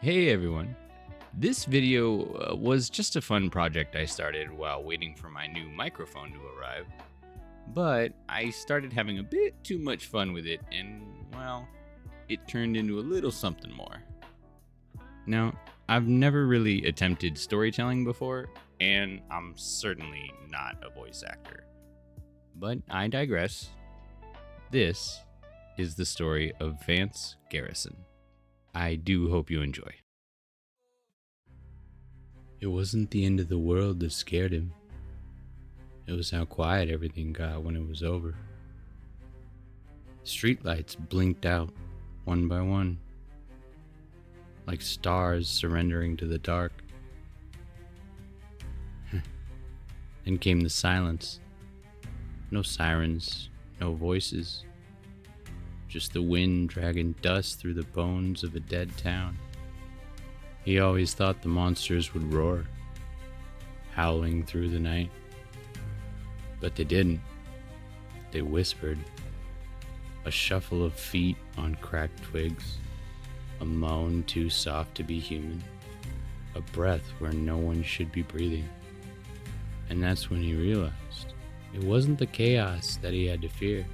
Hey everyone. This video was just a fun project I started while waiting for my new microphone to arrive. But I started having a bit too much fun with it and, well, it turned into a little something more. Now, I've never really attempted storytelling before, and I'm certainly not a voice actor. But I digress. This is the story of Vance Garrison. I do hope you enjoy. It wasn't the end of the world that scared him. It was how quiet everything got when it was over. Streetlights blinked out, one by one, like stars surrendering to the dark. Then came the silence. No sirens, no voices. Just the wind dragging dust through the bones of a dead town. He always thought the monsters would roar, howling through the night. But they didn't. They whispered. A shuffle of feet on cracked twigs. A moan too soft to be human. A breath where no one should be breathing. And that's when he realized it wasn't the chaos that he had to fear.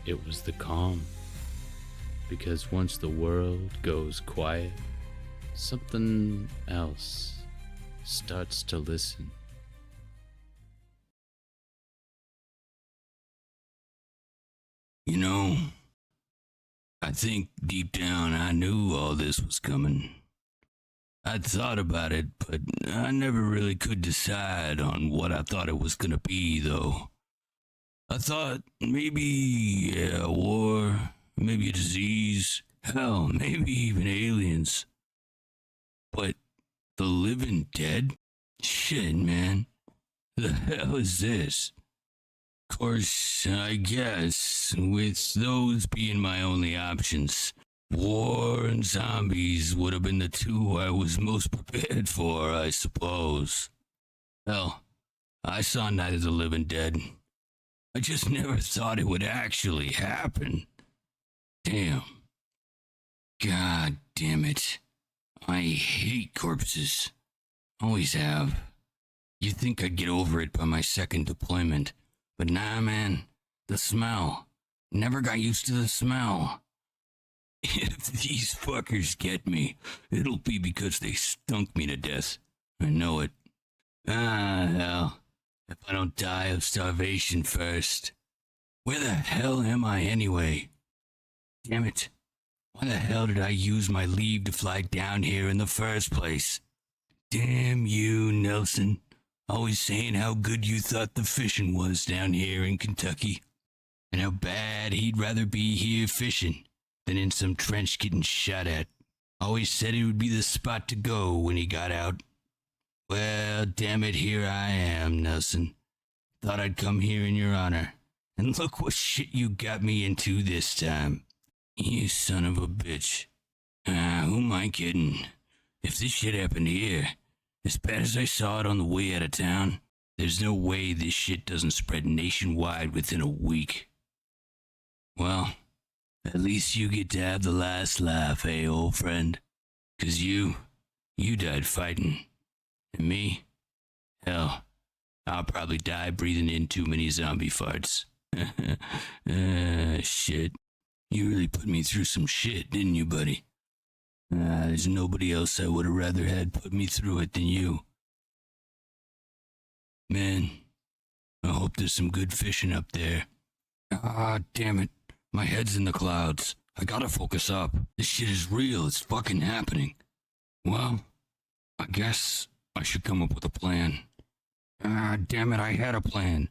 It was the calm. Because once the world goes quiet, something else starts to listen. You know, I think deep down I knew all this was coming. I'd thought about it, but I never really could decide on what I thought it was gonna be, though. I thought maybe a war, maybe a disease, hell, maybe even aliens. But the living dead? Shit, man. The hell is this? Of course, I guess, with those being my only options, war and zombies would have been the two I was most prepared for, I suppose. Hell, I saw Night of the Living Dead. I just never thought it would actually happen. Damn. God damn it. I hate corpses. Always have. You'd think I'd get over it by my second deployment. But nah, man. The smell. Never got used to the smell. If these fuckers get me, it'll be because they stunk me to death. I know it. Ah, hell. If I don't die of starvation first. Where the hell am I anyway? Damn it. Why the hell did I use my leave to fly down here in the first place? Damn you, Nelson. Always saying how good you thought the fishing was down here in Kentucky. And how bad he'd rather be here fishing than in some trench getting shot at. Always said it would be the spot to go when he got out. Well, damn it, here I am, Nelson. Thought I'd come here in your honor. And look what shit you got me into this time. You son of a bitch. Who am I kidding? If this shit happened here, as bad as I saw it on the way out of town, there's no way this shit doesn't spread nationwide within a week. Well, at least you get to have the last laugh, eh, old friend? 'Cause you died fighting. And me? Hell, I'll probably die breathing in too many zombie farts. Shit. You really put me through some shit, didn't you, buddy? There's nobody else I would have rather had put me through it than you. Man, I hope there's some good fishing up there. Damn it. My head's in the clouds. I gotta focus up. This shit is real. It's fucking happening. Well, I guess I should come up with a plan. Damn it, I had a plan.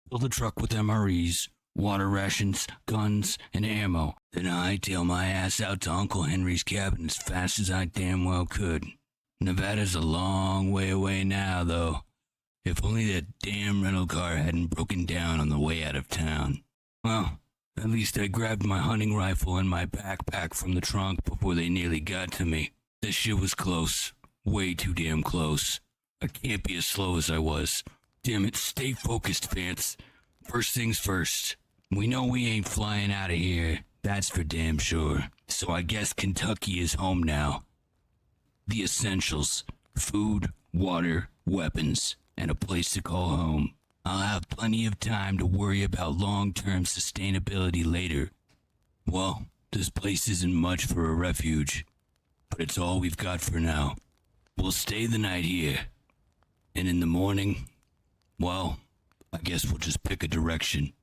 Fill the truck with MREs, water rations, guns, and ammo. Then I tail my ass out to Uncle Henry's cabin as fast as I damn well could. Nevada's a long way away now, though. If only that damn rental car hadn't broken down on the way out of town. Well, at least I grabbed my hunting rifle and my backpack from the trunk before they nearly got to me. This shit was close. Way too damn close. I can't be as slow as I was. Damn it, stay focused, Vance. First things first. We know we ain't flying out of here. That's for damn sure. So I guess Kentucky is home now. the essentials: food, water, weapons, and a place to call home. I'll have plenty of time to worry about long-term sustainability later. Well, this place isn't much for a refuge, but it's all we've got for now. We'll stay the night here, and in the morning, well, I guess we'll just pick a direction.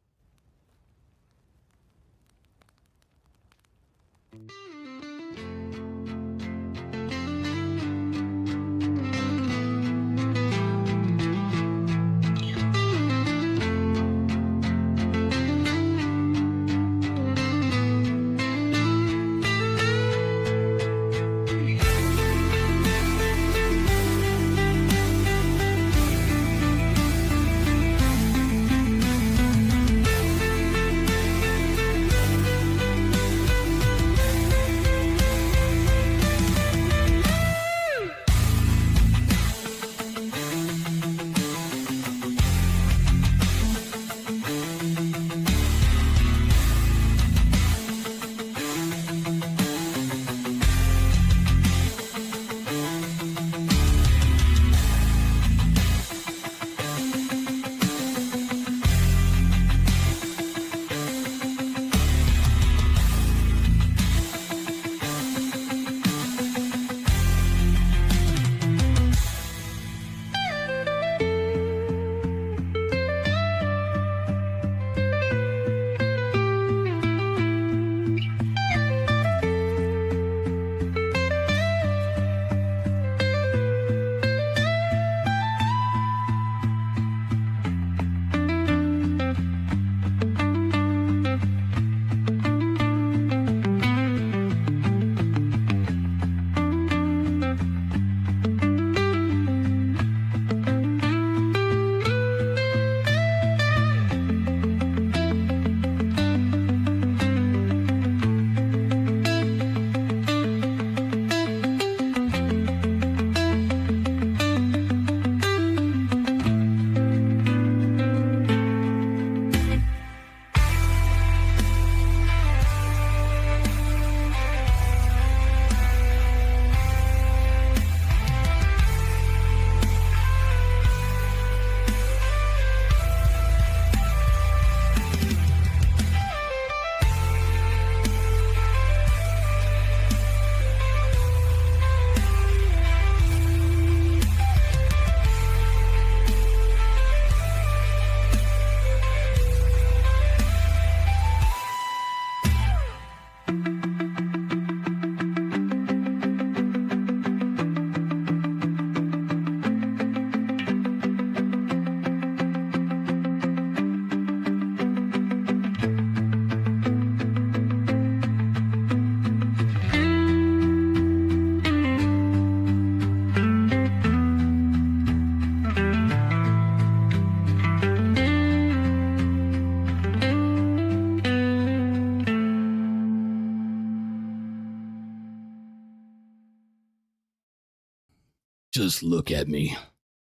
Just look at me,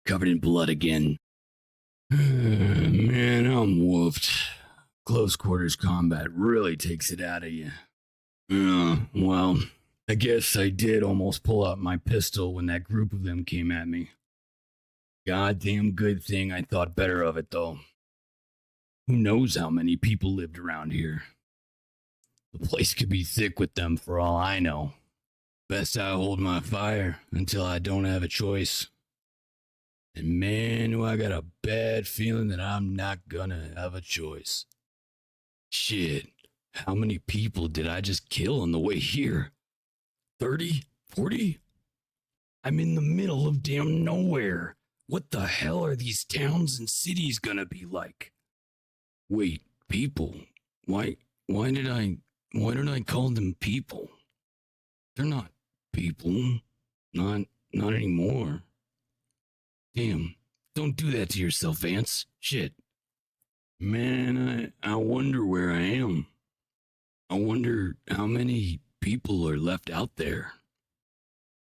covered in blood again. Man, I'm woofed. Close quarters combat really takes it out of you. Well, I guess I did almost pull out my pistol when that group of them came at me. Goddamn good thing I thought better of it, though. Who knows how many people lived around here? The place could be thick with them for all I know. Best I hold my fire until I don't have a choice. And man, do I got a bad feeling that I'm not gonna have a choice. Shit, how many people did I just kill on the way here? 30? 40? I'm in the middle of damn nowhere. What the hell are these towns and cities gonna be like? Wait, people? Why did I call them people? They're not people. Not anymore. Damn, don't do that to yourself, Vance. Shit. Man, I wonder where I am. I wonder how many people are left out there.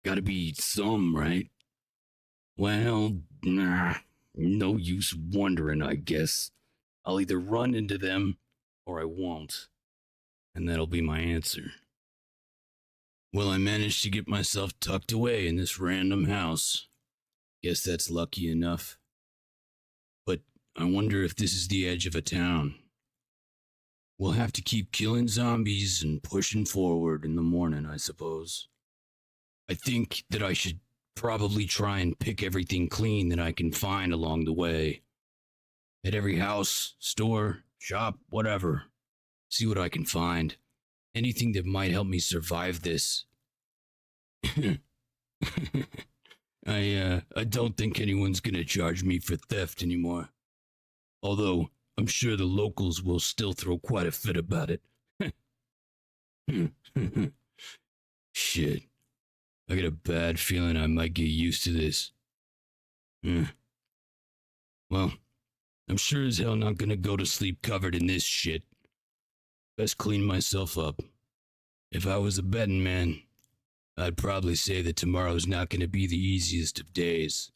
Gotta be some, right? Well, no use wondering, I guess. I'll either run into them or I won't. And that'll be my answer. Well, I managed to get myself tucked away in this random house. Guess that's lucky enough. But I wonder if this is the edge of a town. We'll have to keep killing zombies and pushing forward in the morning, I suppose. I think that I should probably try and pick everything clean that I can find along the way. At every house, store, shop, whatever. See what I can find. Anything that might help me survive this. I don't think anyone's gonna charge me for theft anymore. Although, I'm sure the locals will still throw quite a fit about it. Shit. I got a bad feeling I might get used to this. Well, I'm sure as hell not gonna go to sleep covered in this shit. Best clean myself up. If I was a betting man, I'd probably say that tomorrow's not gonna be the easiest of days.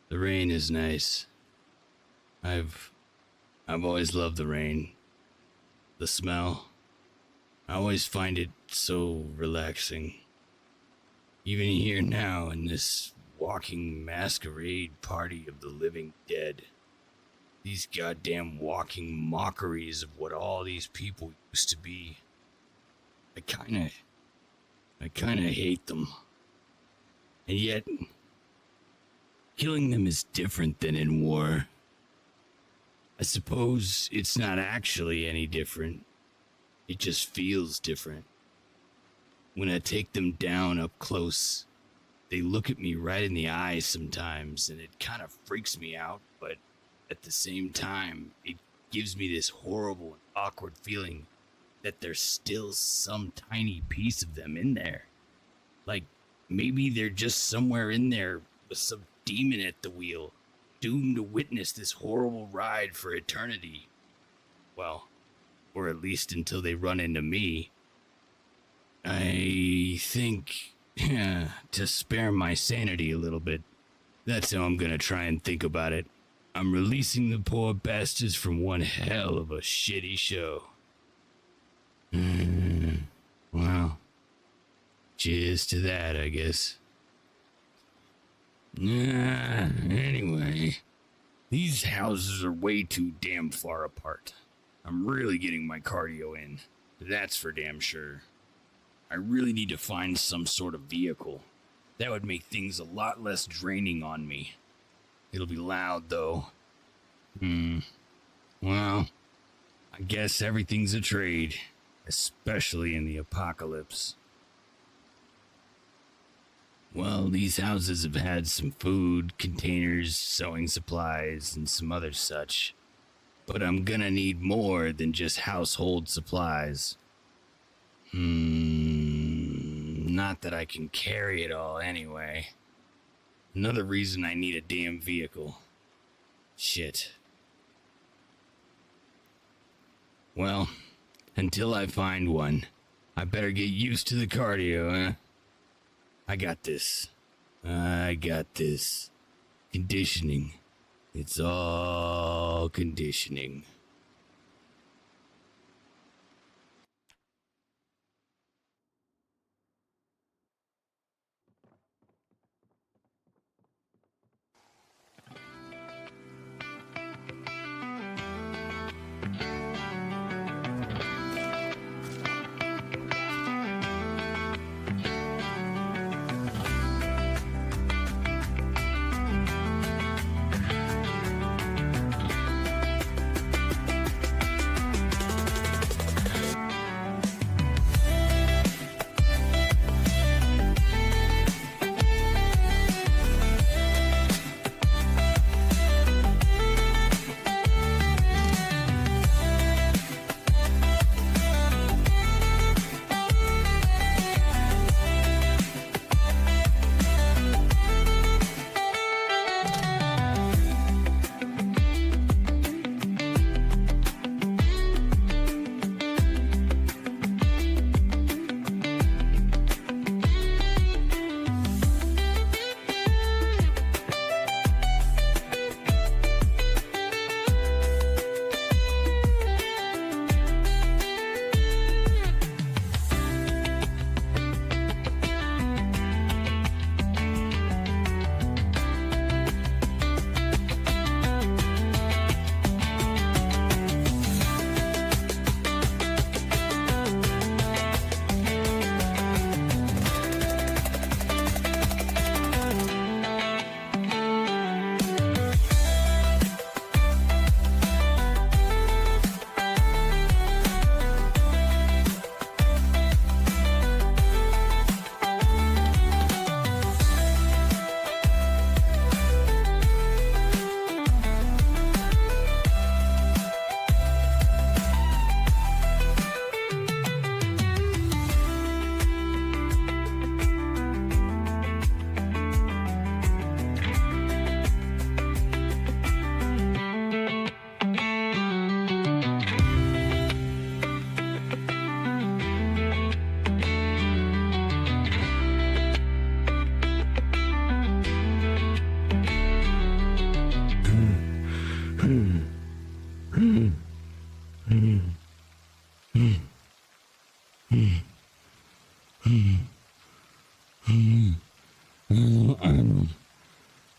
The rain is nice. I've always loved the rain. The smell. I always find it so relaxing. Even here now in this walking masquerade party of the living dead. These goddamn walking mockeries of what all these people used to be. I kinda hate them. And yet, killing them is different than in war. I suppose it's not actually any different. It just feels different. When I take them down up close, they look at me right in the eyes sometimes, and it kind of freaks me out, but at the same time, it gives me this horrible and awkward feeling that there's still some tiny piece of them in there. Like, maybe they're just somewhere in there with some demon at the wheel, doomed to witness this horrible ride for eternity. Well, or at least until they run into me. I think, to spare my sanity a little bit, that's how I'm gonna try and think about it. I'm releasing the poor bastards from one hell of a shitty show. Well, cheers to that, I guess. Anyway, these houses are way too damn far apart. I'm really getting my cardio in, that's for damn sure. I really need to find some sort of vehicle. That would make things a lot less draining on me. It'll be loud, though. Well, I guess everything's a trade, especially in the apocalypse. Well, these houses have had some food, containers, sewing supplies, and some other such. But I'm gonna need more than just household supplies. Not that I can carry it all anyway. Another reason I need a damn vehicle. Shit. Well, until I find one, I better get used to the cardio, huh? I got this. Conditioning. It's all conditioning.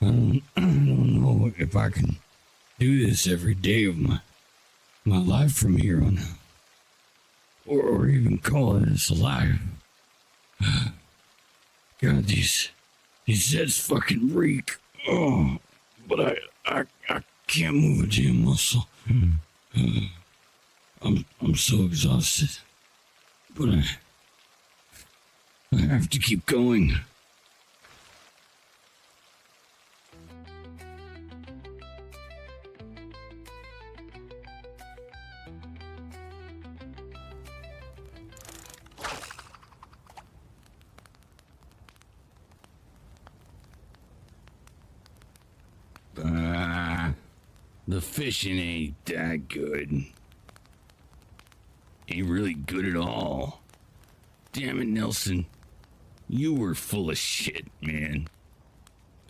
I don't know if I can do this every day of my life from here on out. Or even call this alive. God, these sets fucking reek. Oh, but I can't move a damn muscle. I'm so exhausted. But I have to keep going. The fishing ain't that good. Ain't really good at all. Damn it, Nelson. You were full of shit, man.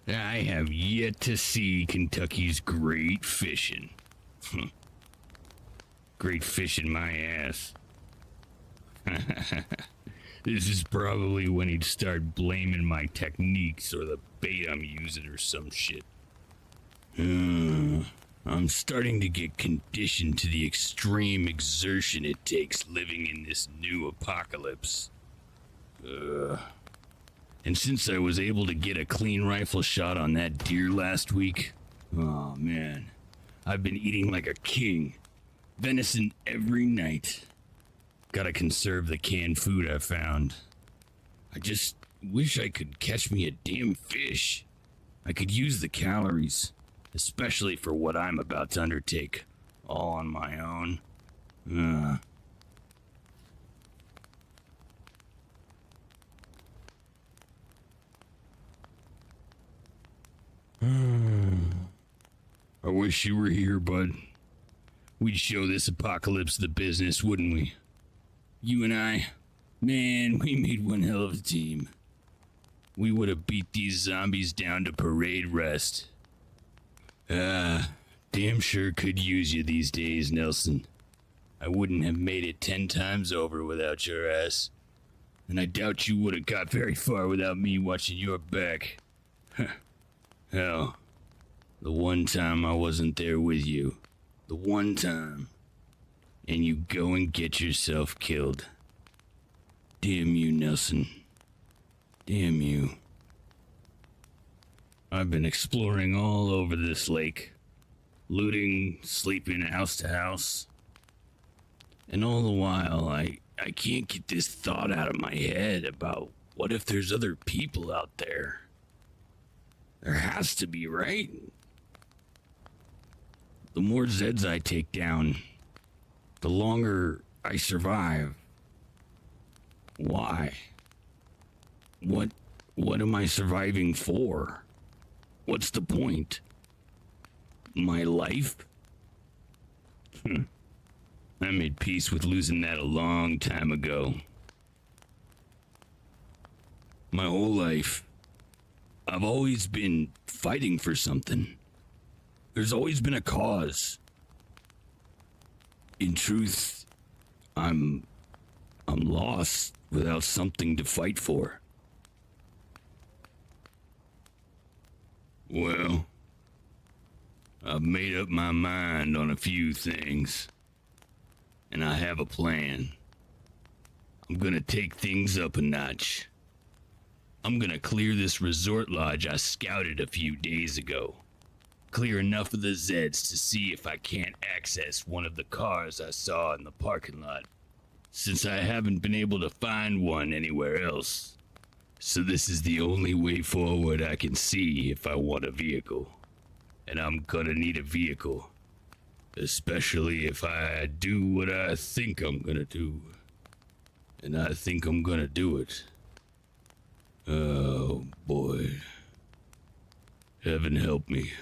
I have yet to see Kentucky's great fishing. Great fishing my ass. This is probably when he'd start blaming my techniques or the bait I'm using or some shit. I'm starting to get conditioned to the extreme exertion it takes living in this new apocalypse. And since I was able to get a clean rifle shot on that deer last week, oh man, I've been eating like a king. Venison every night. Gotta conserve the canned food I found. I just wish I could catch me a damn fish. I could use the calories, especially for what I'm about to undertake, all on my own. I wish you were here, bud. We'd show this apocalypse the business, wouldn't we? You and I, man, we made one hell of a team. We would have beat these zombies down to parade rest. Damn sure could use you these days, Nelson. I wouldn't have made it 10 times over without your ass. And I doubt you would have got very far without me watching your back. Hell, the one time I wasn't there with you. The one time. And you go and get yourself killed. Damn you, Nelson. Damn you. I've been exploring all over this lake. Looting, sleeping house to house. And all the while, I can't get this thought out of my head about what if there's other people out there? There has to be, right? The more Zeds I take down, the longer I survive. Why? What am I surviving for? What's the point? My life? I made peace with losing that a long time ago. My whole life, I've always been fighting for something. There's always been a cause. In truth, I'm lost without something to fight for. Well, I've made up my mind on a few things, and I have a plan. I'm gonna take things up a notch. I'm gonna clear this resort lodge I scouted a few days ago. Clear enough of the Zeds to see if I can't access one of the cars I saw in the parking lot, since I haven't been able to find one anywhere else. So this is the only way forward I can see if I want a vehicle. And I'm gonna need a vehicle. Especially if I do what I think I'm gonna do. And I think I'm gonna do it. Oh boy. Heaven help me.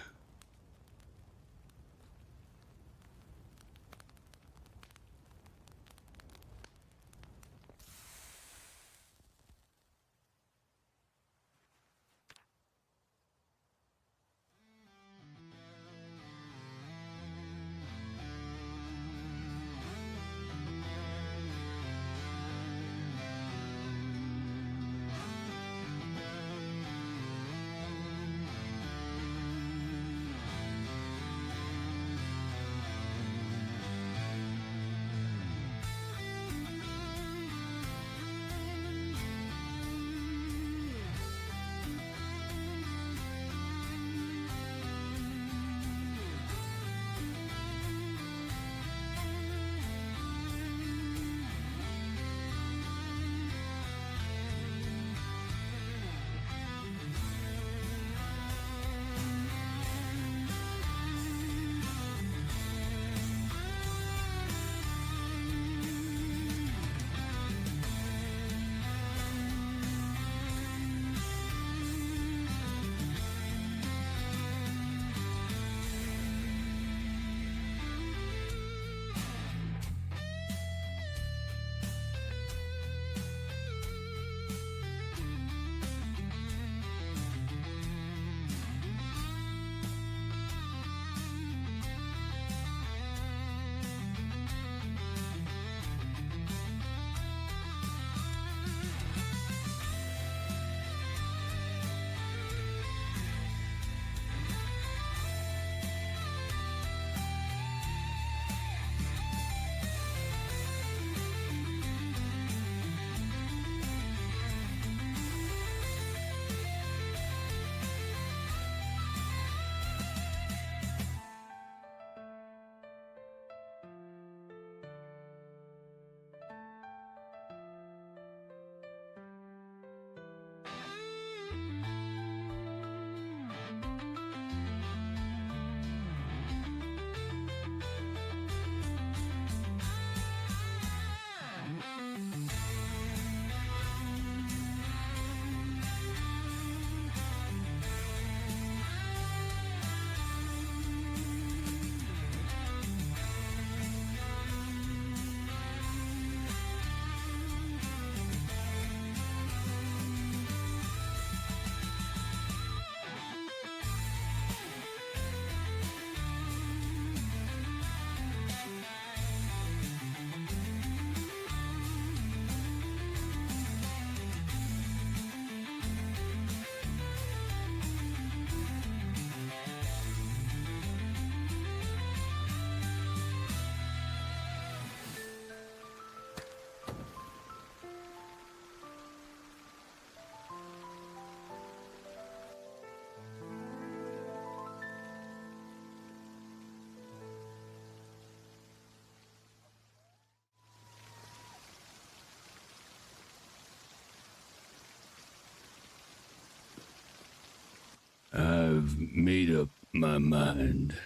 I've made up my mind.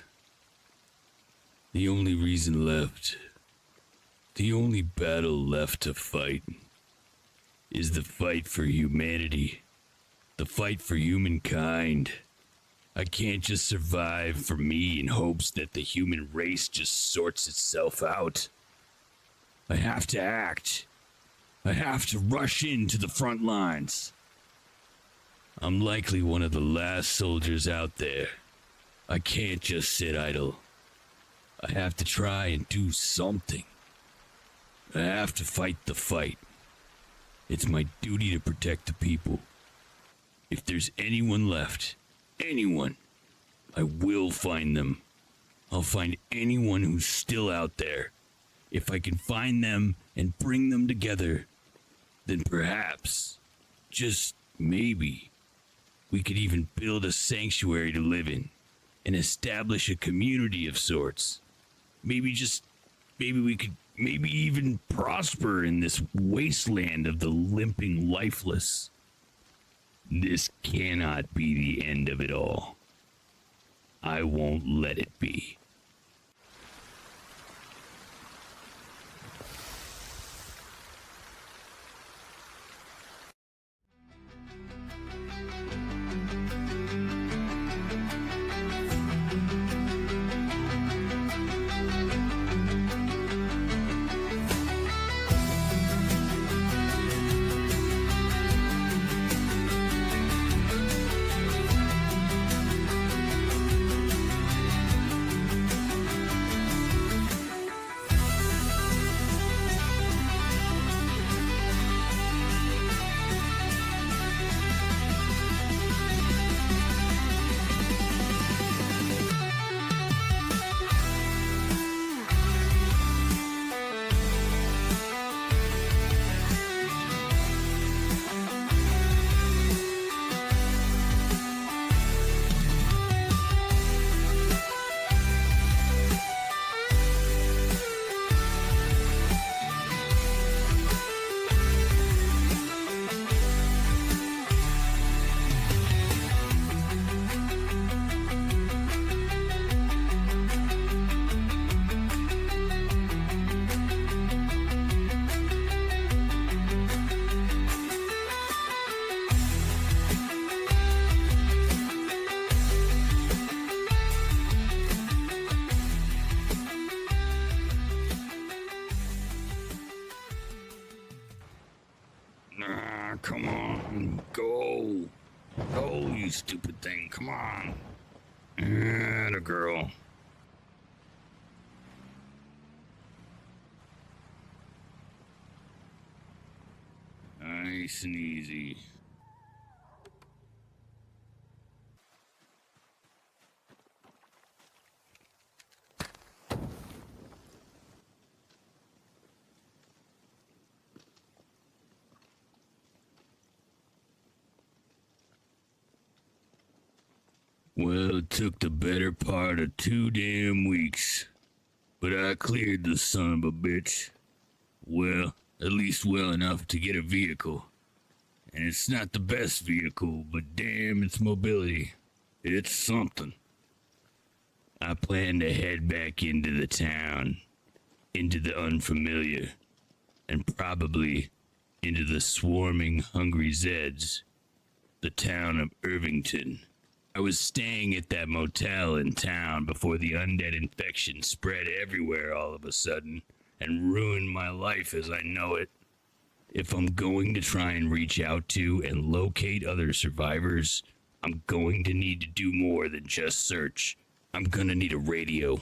The only reason left, the only battle left to fight, is the fight for humanity. The fight for humankind. I can't just survive for me in hopes that the human race just sorts itself out. I have to act. I have to rush into the front lines. I'm likely one of the last soldiers out there. I can't just sit idle. I have to try and do something. I have to fight the fight. It's my duty to protect the people. If there's anyone left, anyone, I will find them. I'll find anyone who's still out there. If I can find them and bring them together, then perhaps, just maybe, we could even build a sanctuary to live in and establish a community of sorts. Maybe we could even prosper in this wasteland of the limping lifeless. This cannot be the end of it all. I won't let it be. Come on, go. Go, you stupid thing, come on. The girl. Nice and easy. Well, it took the better part of 2 damn weeks. But I cleared the son of a bitch. Well, at least well enough to get a vehicle. And it's not the best vehicle, but damn its mobility. It's something. I plan to head back into the town, into the unfamiliar, and probably into the swarming hungry Zeds, the town of Irvington. I was staying at that motel in town before the undead infection spread everywhere all of a sudden and ruined my life as I know it. If I'm going to try and reach out to and locate other survivors, I'm going to need to do more than just search. I'm gonna need a radio.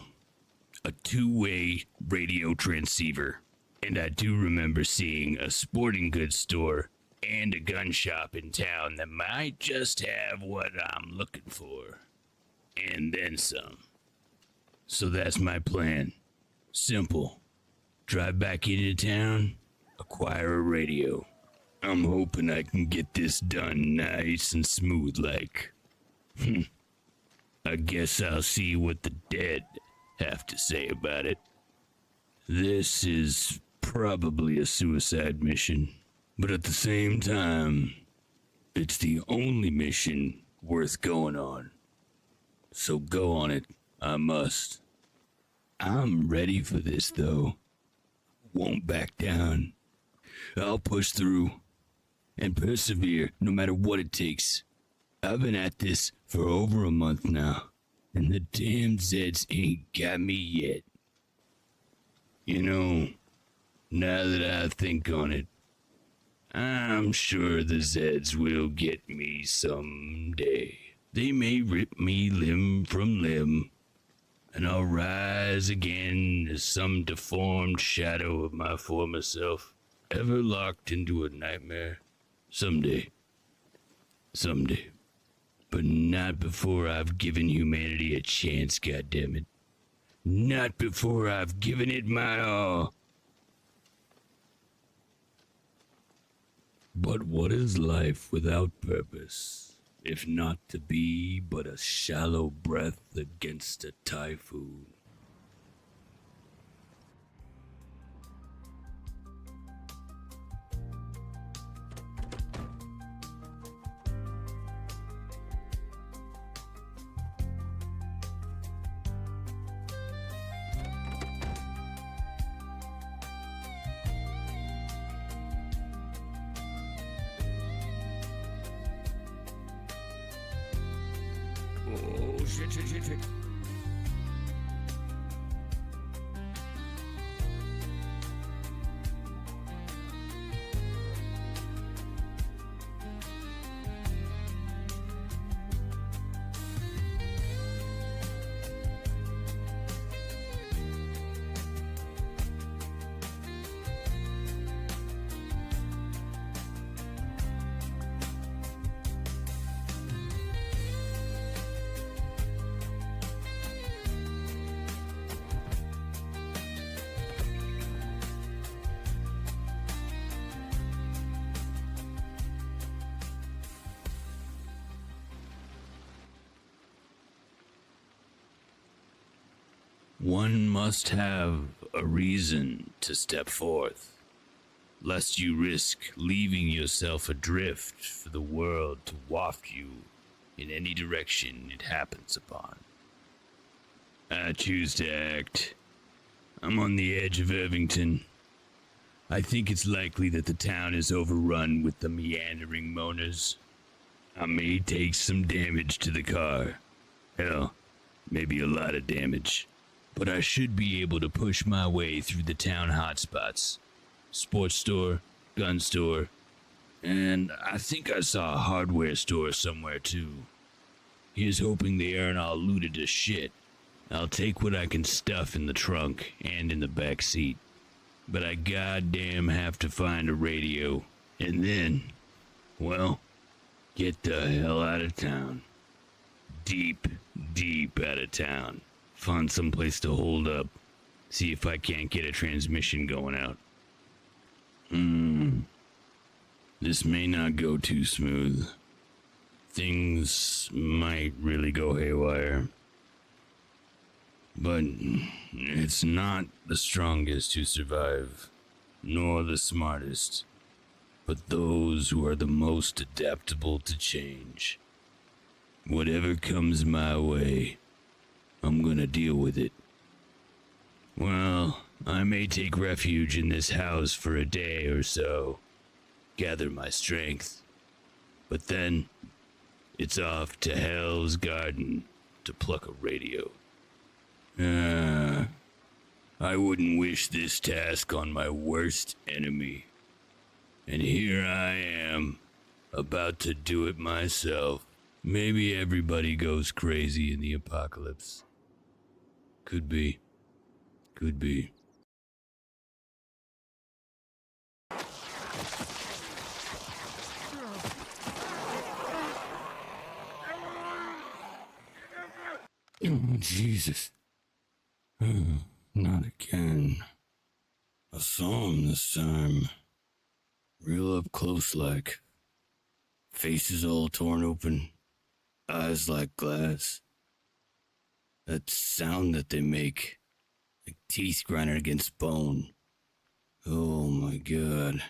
A 2-way radio transceiver. And I do remember seeing a sporting goods store and a gun shop in town that might just have what I'm looking for. And then some. So that's my plan. Simple. Drive back into town, acquire a radio. I'm hoping I can get this done nice and smooth like. I guess I'll see what the dead have to say about it. This is probably a suicide mission. But at the same time, it's the only mission worth going on. so go on it. I must. I'm ready for this, though. Won't back down. I'll push through and persevere no matter what it takes. I've been at this for over a month now, and the damn Zeds ain't got me yet. You know, now that I think on it, I'm sure the Zeds will get me someday. They may rip me limb from limb, and I'll rise again as some deformed shadow of my former self, ever locked into a nightmare. Someday. But not before I've given humanity a chance, goddammit. Not before I've given it my all. But what is life without purpose, if not to be but a shallow breath against a typhoon? Oh, shit. One must have a reason to step forth, lest you risk leaving yourself adrift for the world to waft you in any direction it happens upon. I choose to act. I'm on the edge of Irvington. I think it's likely that the town is overrun with the meandering moaners. I may take some damage to the car. Hell, maybe a lot of damage. But I should be able to push my way through the town hotspots. Sports store, gun store, and I think I saw a hardware store somewhere too. Here's hoping they aren't all looted to shit. I'll take what I can stuff in the trunk and in the back seat. But I goddamn have to find a radio. And then, well, get the hell out of town. Deep out of town. Find some place to hold up. See if I can't get a transmission going out. This may not go too smooth. Things might really go haywire. But it's not the strongest who survive, nor the smartest, but those who are the most adaptable to change. Whatever comes my way, I'm gonna deal with it. Well, I may take refuge in this house for a day or so, gather my strength, but then it's off to Hell's Garden to pluck a radio. I wouldn't wish this task on my worst enemy. And here I am, about to do it myself. Maybe everybody goes crazy in the apocalypse. Could be. Oh, Jesus. Not again. I saw him this time. Real up close like. Faces all torn open. Eyes like glass. That sound that they make. Like teeth grinding against bone. Oh my God.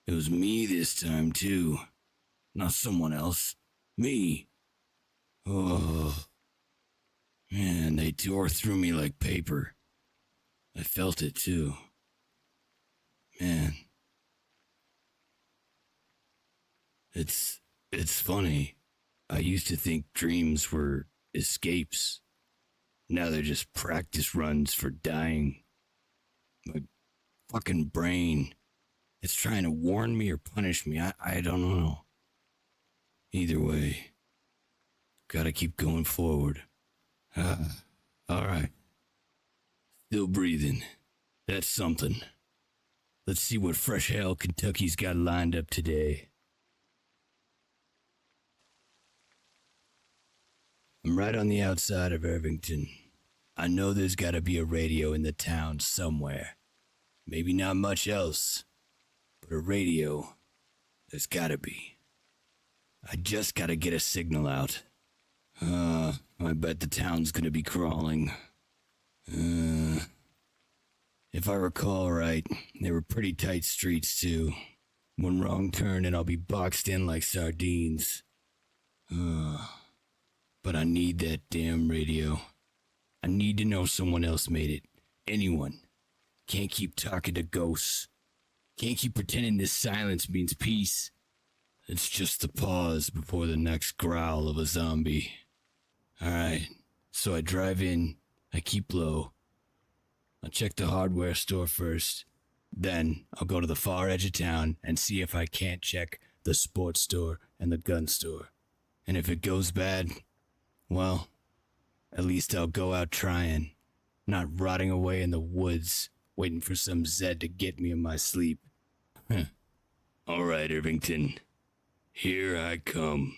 It was me this time too. Not someone else. Me. Oh. Man, they tore through me like paper. I felt it too. Man. It's funny. I used to think dreams were escapes. Now they're just practice runs for dying. My fucking brain. It's trying to warn me or punish me. I don't know. Either way, gotta keep going forward. Alright. Still breathing. That's something. Let's see what fresh hell Kentucky's got lined up today. I'm right on the outside of Irvington. I know there's gotta be a radio in the town somewhere. Maybe not much else, but a radio, there's gotta be. I just gotta get a signal out. I bet the town's gonna be crawling. If I recall right, they were pretty tight streets too. One wrong turn and I'll be boxed in like sardines. But I need that damn radio. I need to know someone else made it. Anyone. Can't keep talking to ghosts. Can't keep pretending this silence means peace. It's just the pause before the next growl of a zombie. Alright, so I drive in, I keep low. I'll check the hardware store first. Then I'll go to the far edge of town and see if I can't check the sports store and the gun store. And if it goes bad, well, at least I'll go out trying, not rotting away in the woods, waiting for some Zed to get me in my sleep. All right, Irvington. Here I come.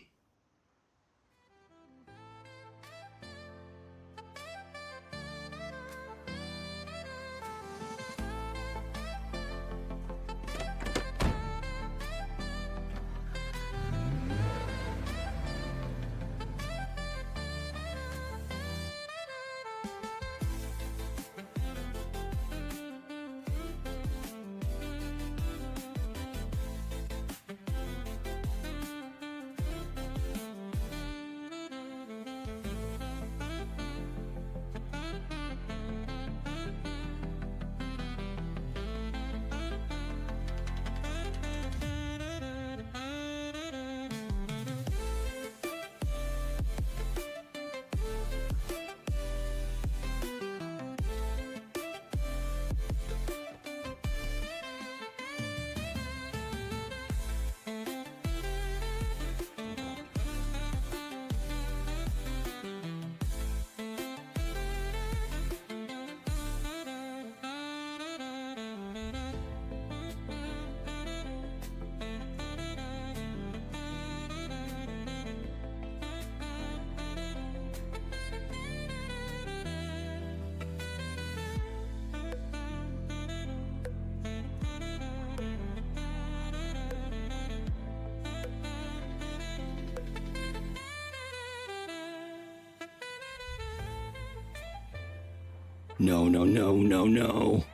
No.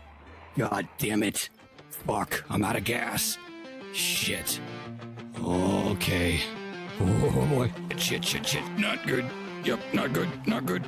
God damn it. Fuck, I'm out of gas. Shit. Okay. Oh boy. Shit. Not good. Yep, not good.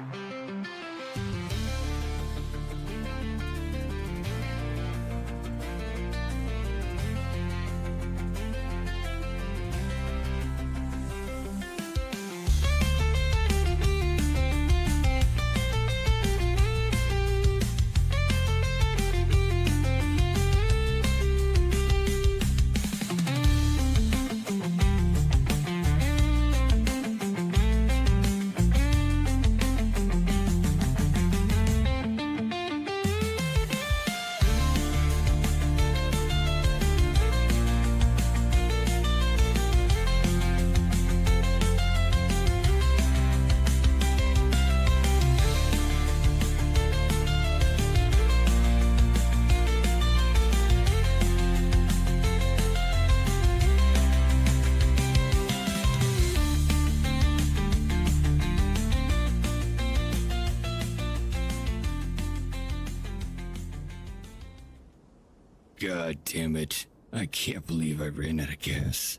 God damn it. I can't believe I ran out of gas.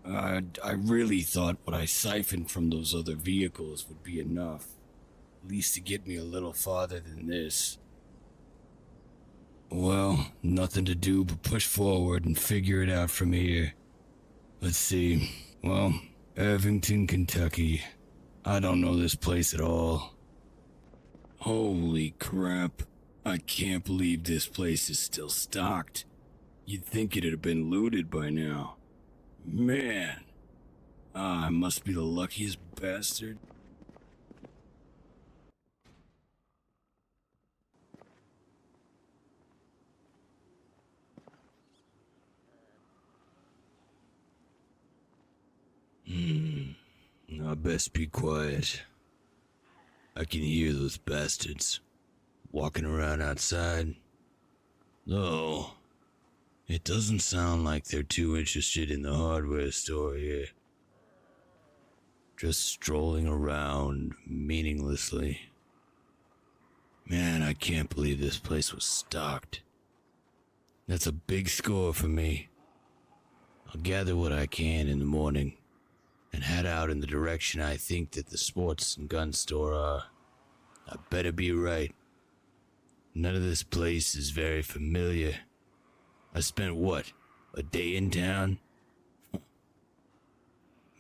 I really thought what I siphoned from those other vehicles would be enough. At least to get me a little farther than this. Well, nothing to do but push forward and figure it out from here. Let's see. Well, Irvington, Kentucky. I don't know this place at all. Holy crap. I can't believe this place is still stocked. You'd think it'd have been looted by now. Man. I must be the luckiest bastard. I best be quiet. I can hear those bastards walking around outside. Though, it doesn't sound like they're too interested in the hardware store here. Just strolling around meaninglessly. Man, I can't believe this place was stocked. That's a big score for me. I'll gather what I can in the morning and head out in the direction I think that the sports and gun store are. I better be right. None of this place is very familiar. I spent what, a day in town?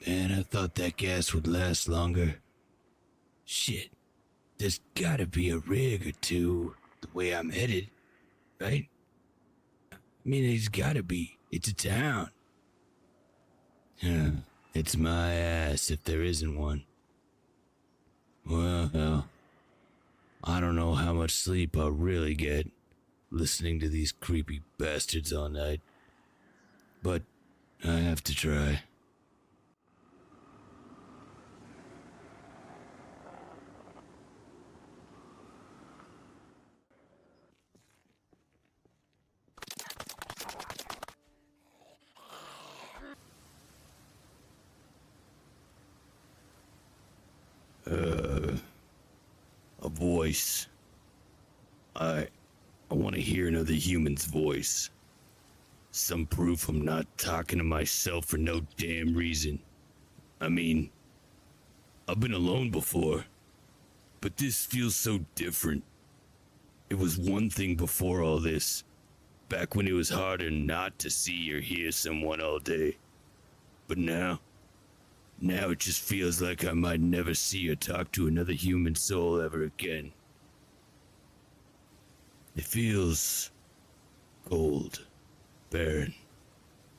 Man, I thought that gas would last longer. Shit, there's gotta be a rig or two the way I'm headed, right? I mean, there's gotta be. It's a town. It's my ass if there isn't one. Well, I don't know how much sleep I'll really get listening to these creepy bastards all night. But I have to try. A voice. I want to hear another human's voice. Some proof I'm not talking to myself for no damn reason. I mean, I've been alone before, but this feels so different. It was one thing before all this, back when it was harder not to see or hear someone all day. But now it just feels like I might never see or talk to another human soul ever again. It feels cold, barren,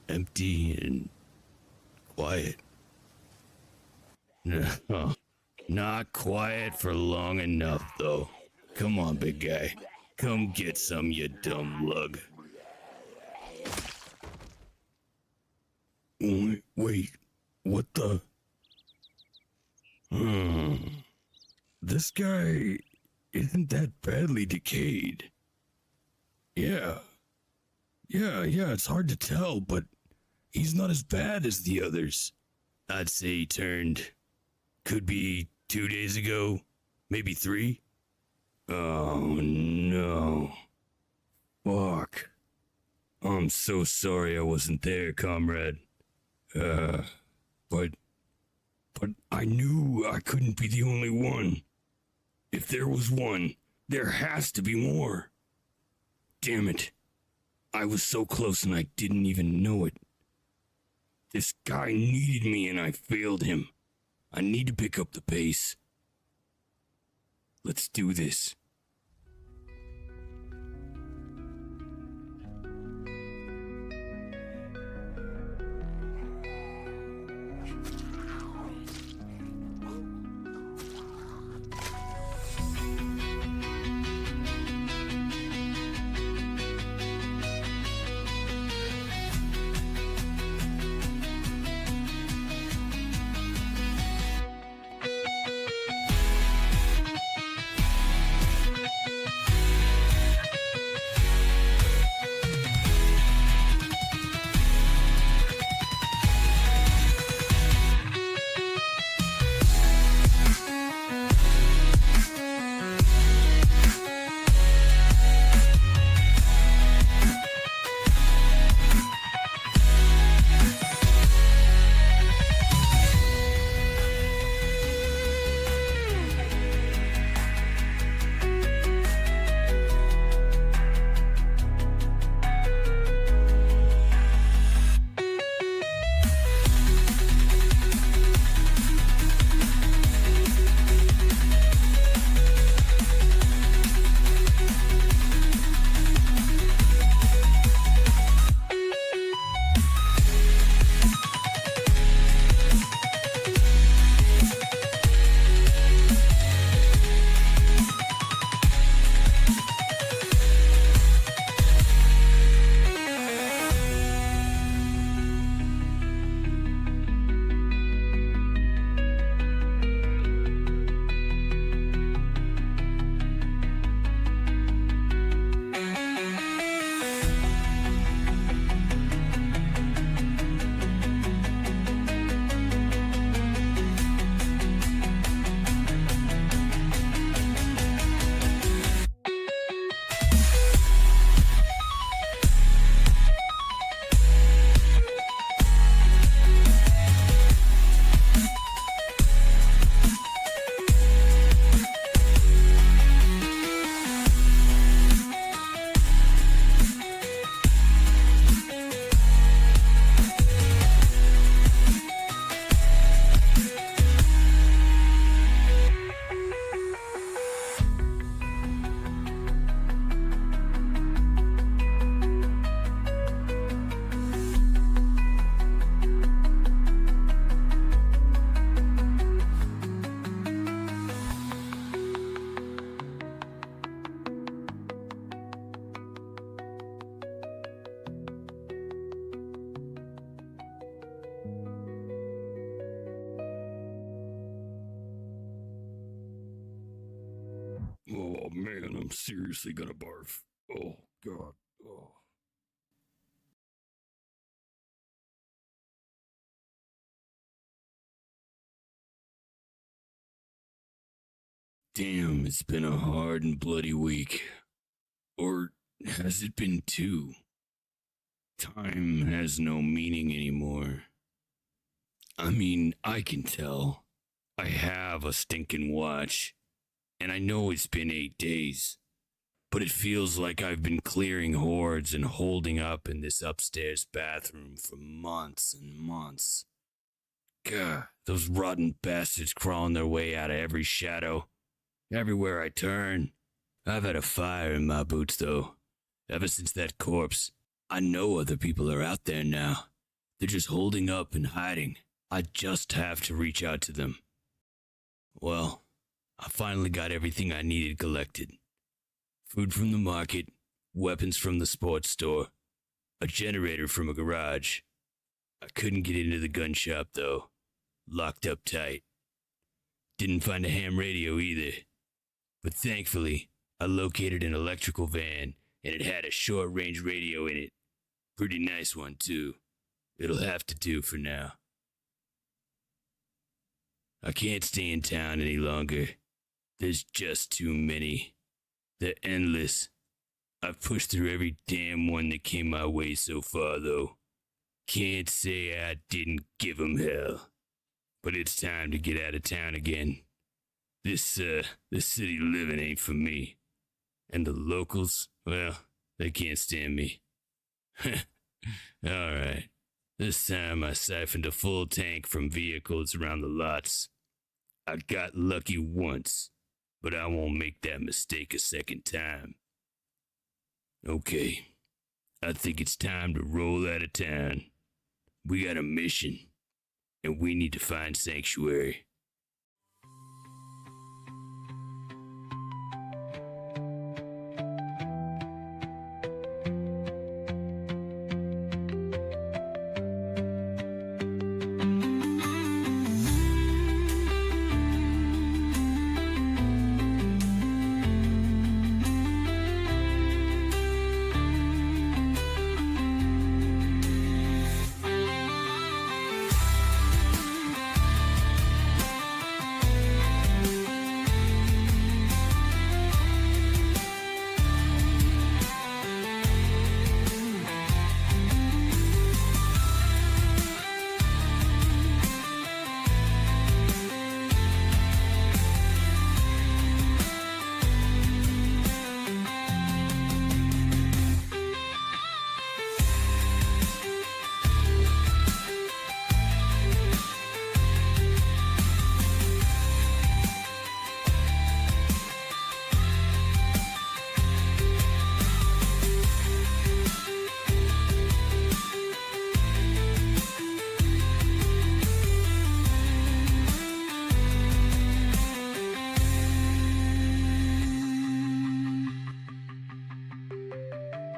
empty, and quiet. No, not quiet for long enough, though. Come on, big guy. Come get some, you dumb lug. Wait, what the? This guy isn't that badly decayed. Yeah, it's hard to tell, but he's not as bad as the others. I'd say he turned, could be 2 days ago, maybe 3. Oh no. Fuck. I'm so sorry I wasn't there, comrade. But I knew I couldn't be the only one. If there was one, there has to be more. Damn it. I was so close and I didn't even know it. This guy needed me and I failed him. I need to pick up the pace. Let's do this. man, I'm seriously gonna barf. Oh, God. Oh. Damn, it's been a hard and bloody week. Or has it been two? Time has no meaning anymore. I mean, I can tell. I have a stinking watch, and I know it's been 8 days, but it feels like I've been clearing hordes and holding up in this upstairs bathroom for months and months. God, those rotten bastards crawling their way out of every shadow. Everywhere I turn. I've had a fire in my boots, though. Ever since that corpse, I know other people are out there now. They're just holding up and hiding. I just have to reach out to them. Well, I finally got everything I needed collected. Food from the market, weapons from the sports store, a generator from a garage. I couldn't get into the gun shop, though. Locked up tight. Didn't find a ham radio either. But thankfully, I located an electrical van, and it had a short-range radio in it. Pretty nice one, too. It'll have to do for now. I can't stay in town any longer. There's just too many. They're endless. I've pushed through every damn one that came my way so far, though. Can't say I didn't give 'em hell. But it's time to get out of town again. This city living ain't for me. And the locals, well, they can't stand me. Alright. This time I siphoned a full tank from vehicles around the lots. I got lucky once, but I won't make that mistake a second time. Okay, I think it's time to roll out of town. We got a mission, and we need to find sanctuary.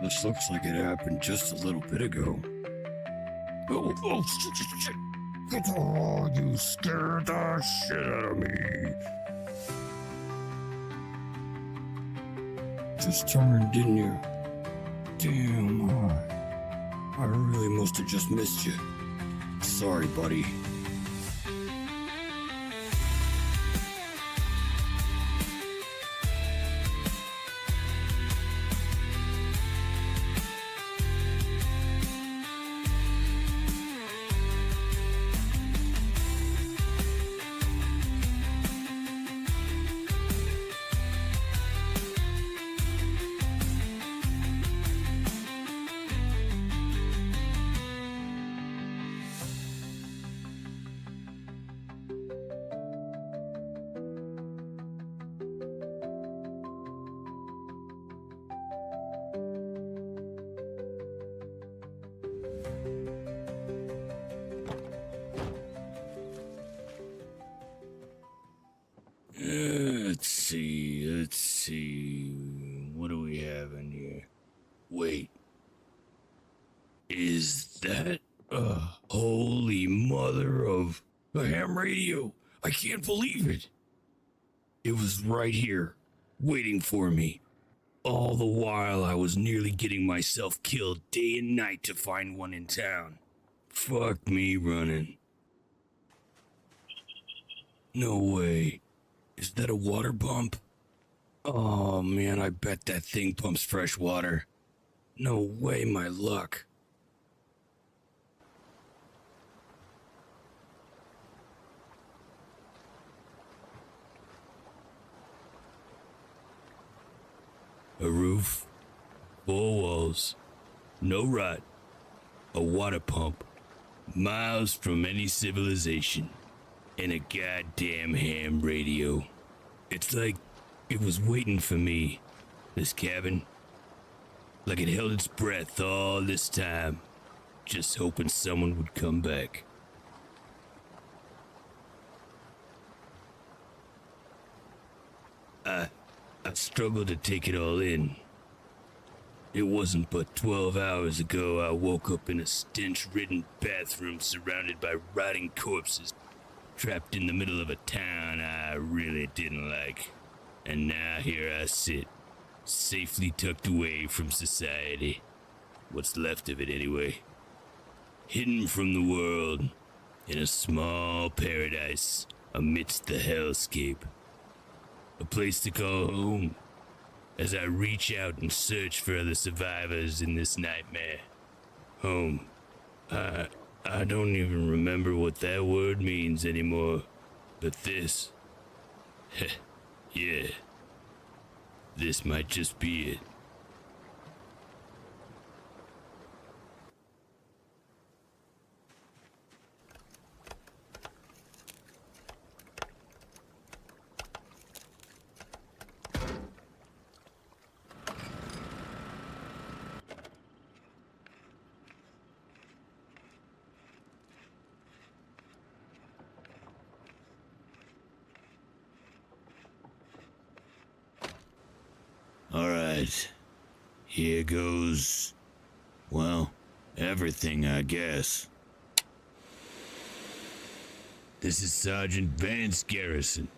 This looks like it happened just a little bit ago. Oh, shit. Oh, you scared the shit out of me. Just turned, didn't you? Damn, I really must have just missed you. Sorry, buddy. Let's see. What do we have in here? Wait. Is that a holy mother of a ham radio? I can't believe it. It was right here. waiting for me. All the while I was nearly getting myself killed day and night to find one in town. Fuck me running. No way. Is that a water pump? Oh man, I bet that thing pumps fresh water. No way, my luck. A roof, 4 walls, no rot, a water pump, miles from any civilization, and a goddamn ham radio. It's like it was waiting for me, this cabin. Like it held its breath all this time, just hoping someone would come back. I struggled to take it all in. It wasn't but 12 hours ago I woke up in a stench-ridden bathroom surrounded by rotting corpses, trapped in the middle of a town I really didn't like. And now here I sit, safely tucked away from society. What's left of it anyway. Hidden from the world, in a small paradise amidst the hellscape. A place to call home, as I reach out and search for other survivors in this nightmare. Home. I don't even remember what that word means anymore, but this, yeah, this might just be it. Alright, here goes, well, everything, I guess. This is Sergeant Vance Garrison,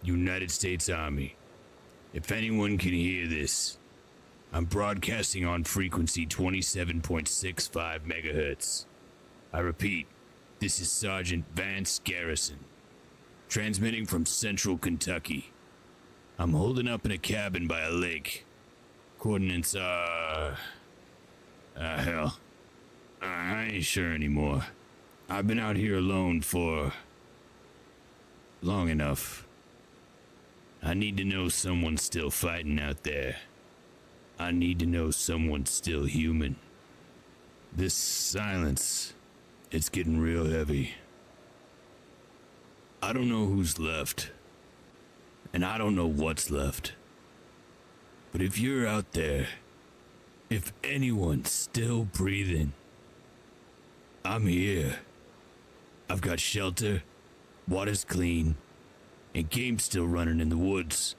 United States Army. If anyone can hear this, I'm broadcasting on frequency 27.65 megahertz. I repeat, this is Sergeant Vance Garrison, transmitting from Central Kentucky. I'm holding up in a cabin by a lake. Coordinates are... hell. I ain't sure anymore. I've been out here alone for... long enough. I need to know someone's still fighting out there. I need to know someone's still human. This silence, it's getting real heavy. I don't know who's left. And I don't know what's left. But if you're out there, if anyone's still breathing, I'm here. I've got shelter, water's clean, and game's still running in the woods.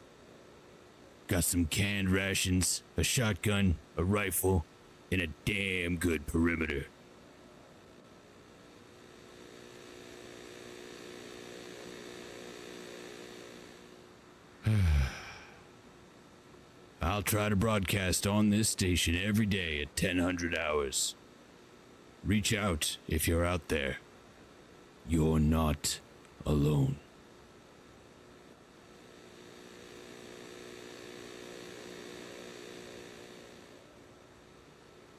Got some canned rations, a shotgun, a rifle, and a damn good perimeter. I'll try to broadcast on this station every day at 1000 hours. Reach out if you're out there. You're not alone.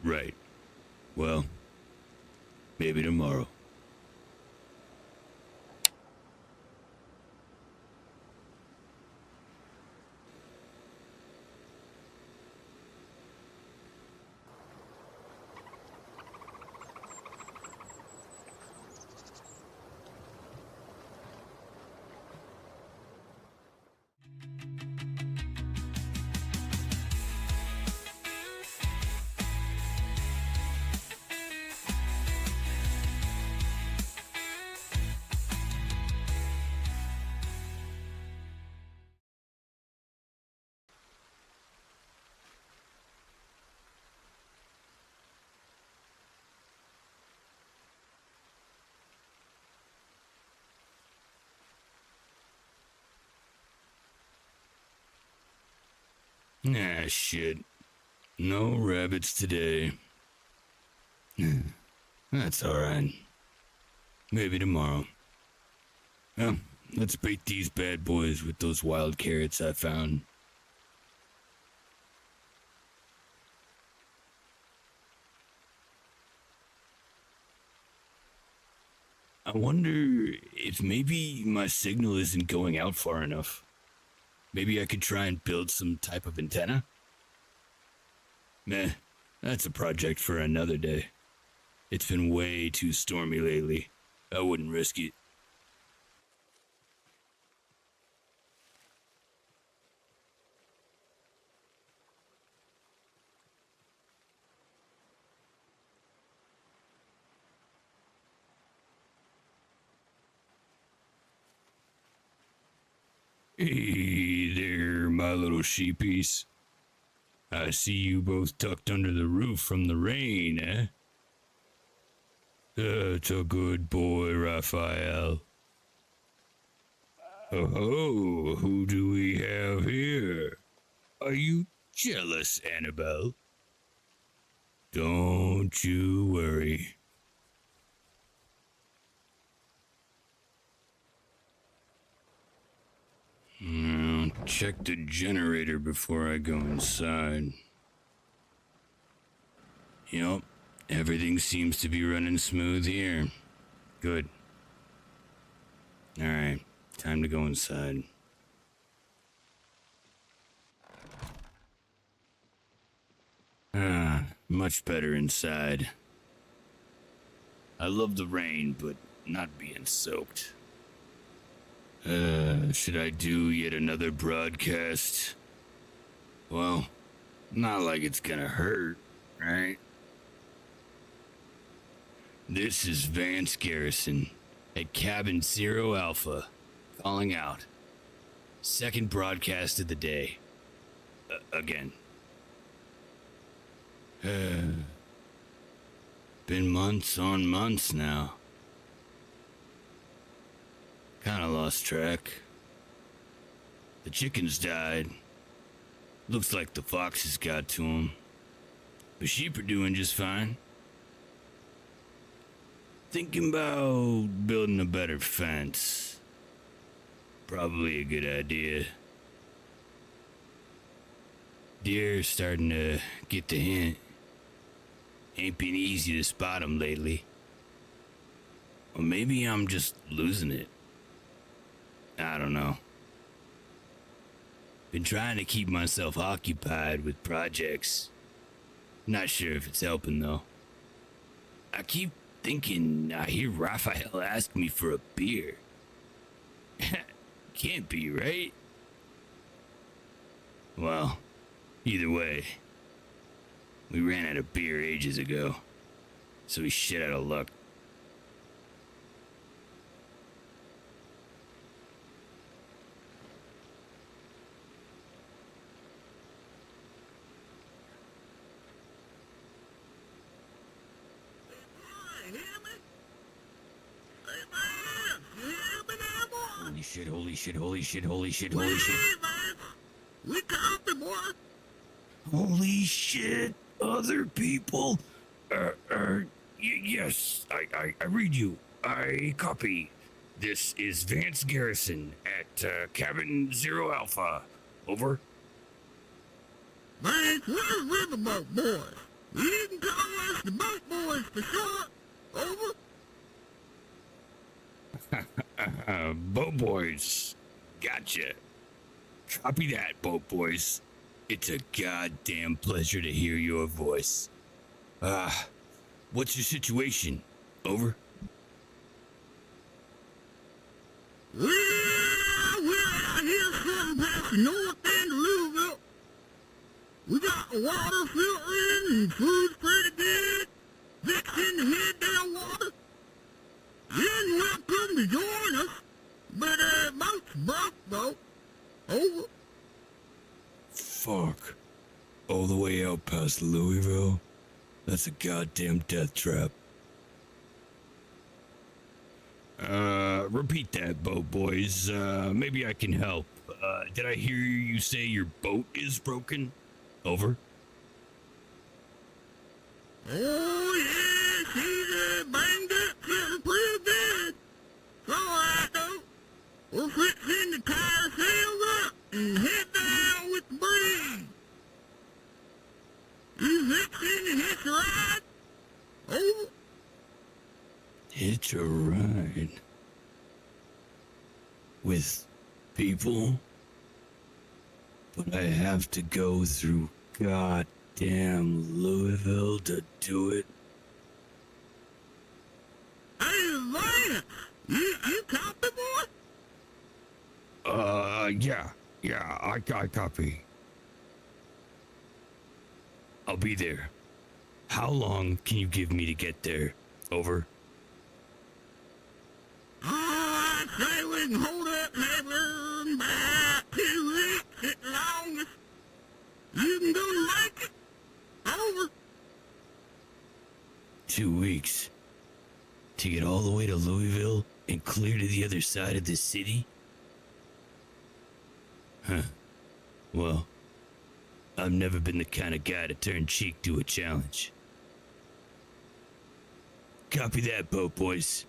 Right. Well, maybe tomorrow. Ah, shit. No rabbits today. That's alright. Maybe tomorrow. Well, let's bait these bad boys with those wild carrots I found. I wonder if maybe my signal isn't going out far enough. Maybe I could try and build some type of antenna? Meh, that's a project for another day. It's been way too stormy lately. I wouldn't risk it. Hey there, my little sheepies. I see you both tucked under the roof from the rain, eh? That's a good boy, Raphael. Oh, who do we have here? Are you jealous, Annabelle? Don't you worry. Check the generator before I go inside. Yup, everything seems to be running smooth here. Good. Alright, time to go inside. Much better inside. I love the rain, but not being soaked. Should I do yet another broadcast? Well, not like it's gonna hurt, right? This is Vance Garrison at Cabin Zero Alpha, calling out. Second broadcast of the day. Again. Been months on months now. Kinda lost track. The chickens died. Looks like the foxes got to them. The sheep are doing just fine. Thinking about building a better fence. Probably a good idea. Deer starting to get the hint. Ain't been easy to spot 'em lately. Or maybe I'm just losing it. I don't know. Been trying to keep myself occupied with projects. Not sure if it's helping though. I keep thinking I hear Raphael ask me for a beer. Can't be, right? Well, either way, we ran out of beer ages ago, so he's shit out of luck. Holy shit, holy shit, holy shit, holy shit, holy shit. We caught the boy. Holy shit, other people. Yes, I read you. I copy. This is Vance Garrison at Cabin Zero Alpha. Over. Man, we're Riverboat Boys. You can call us the Boat Boys for short. Over. Boat Boys. Gotcha. Copy that, Boat Boys. It's a goddamn pleasure to hear your voice. What's your situation? Over. We're out here some past the north end of Louisville. We got the water filtering and food's pretty good. Fixing to head down water. You're welcome to join us, but most broke though. Over. Fuck. All the way out past Louisville? That's a goddamn death trap. Repeat that, Boat Boys. Maybe I can help. Did I hear you say your boat is broken? Over. Oh, yeah, she's banged up something pretty good. So I know. We're fixing to tie the sails up and head down with the breeze. You fixing to hitch a ride? Over. Hitch a ride. With people? But I have to go through goddamn Louisville to do it. Hey, Vance, you copy, boy? Yeah, I copy. I'll be there. How long can you give me to get there? Over. I'd say we can hold up maybe about 2 weeks at the longest. You can go to make it. Over. 2 weeks. To get all the way to Louisville and clear to the other side of the city? Huh. Well, I've never been the kind of guy to turn cheek to a challenge. Copy that, boat boys.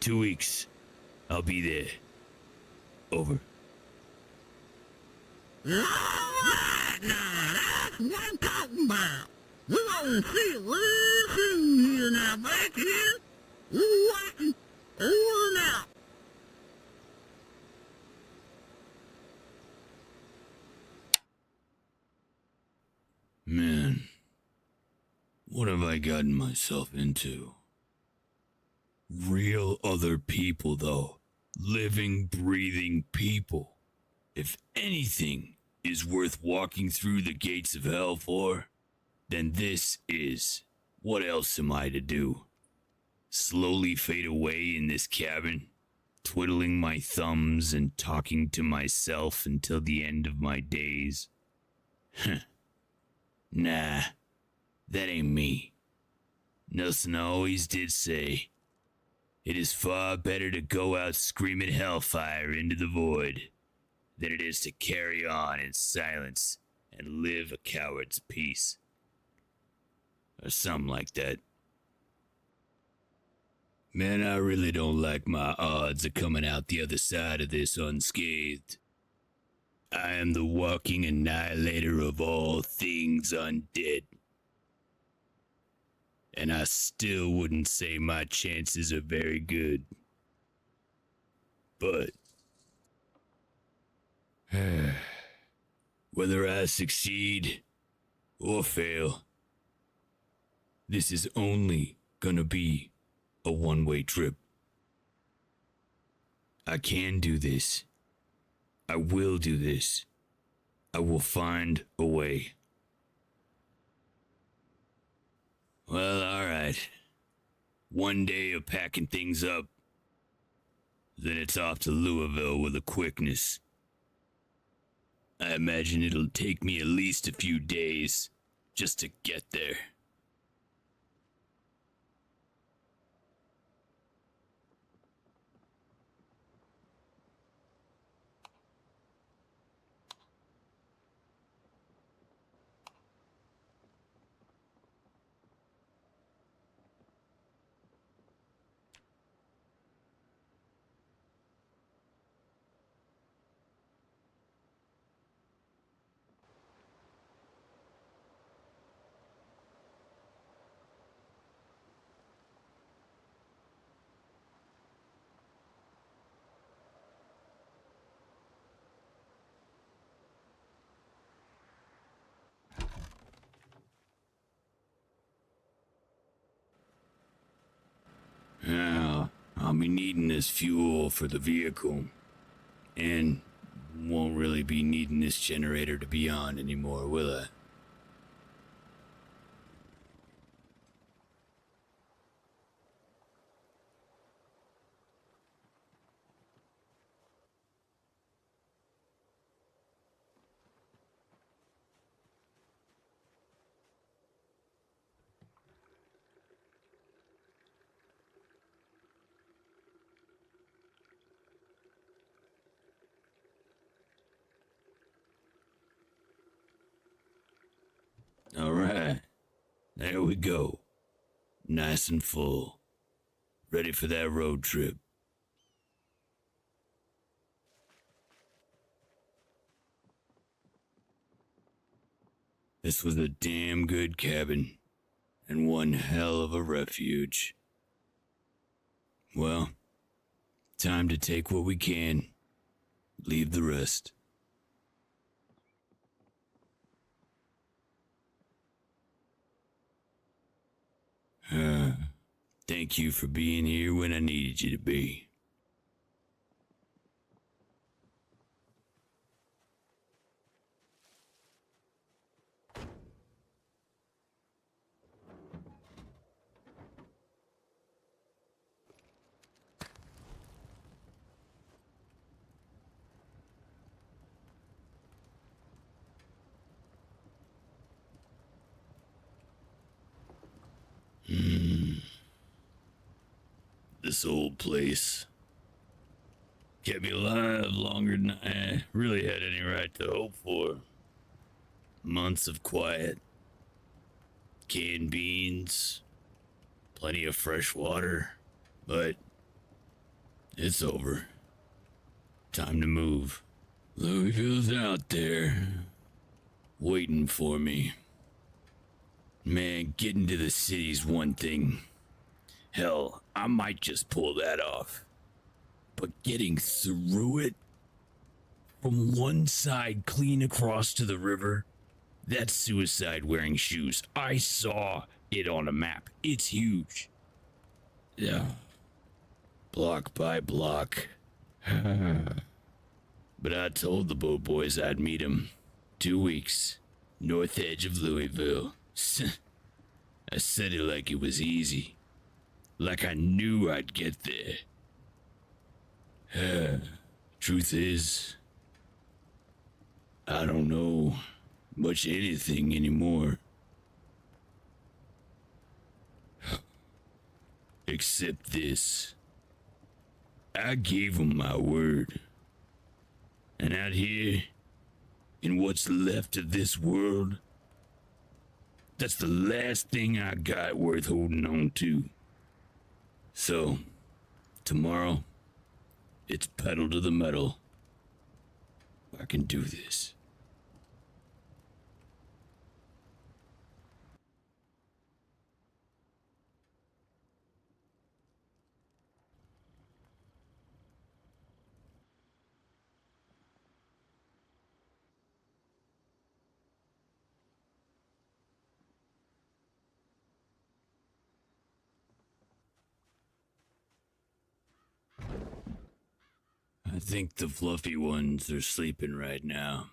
2 weeks. I'll be there. Over. All right, now, that's what I'm talking about. We're gonna see it real soon here now, back here. We're waiting. Over and out. Man, what have I gotten myself into? Real other people, though. Living, breathing people. If anything is worth walking through the gates of hell for, then this is. What else am I to do? Slowly fade away in this cabin, twiddling my thumbs and talking to myself until the end of my days? Nah, that ain't me. Nelson always did say, it is far better to go out screaming hellfire into the void than it is to carry on in silence and live a coward's peace. Or something like that. Man, I really don't like my odds of coming out the other side of this unscathed. I am the walking annihilator of all things undead. And I still wouldn't say my chances are very good. But whether I succeed or fail, this is only gonna be a one-way trip. I can do this. I will do this. I will find a way. Well, alright. One day of packing things up. Then it's off to Louisville with a quickness. I imagine it'll take me at least a few days just to get there. Now, I'll be needing this fuel for the vehicle. And won't really be needing this generator to be on anymore, will I? we go. Nice and full. Ready for that road trip. This was a damn good cabin, and one hell of a refuge. Well, time to take what we can, leave the rest. Thank you for being here when I needed you to be. This old place kept me alive longer than I really had any right to hope for. Months of quiet, canned beans, plenty of fresh water, but it's over. Time to move. Louisville's out there, waiting for me. Man, getting to the city's one thing. Hell, I might just pull that off. But getting through it, from one side clean across to the river, that's suicide wearing shoes. I saw it on a map. It's huge. Yeah. Block by block. But I told the boat boys I'd meet 'em. 2 weeks, north edge of Louisville. I said it like it was easy. Like I knew I'd get there. Truth is, I don't know much anything anymore. Except this. I gave 'em my word. And out here, in what's left of this world, that's the last thing I got worth holding on to. So, tomorrow, it's pedal to the metal. I can do this. I think the fluffy ones are sleeping right now.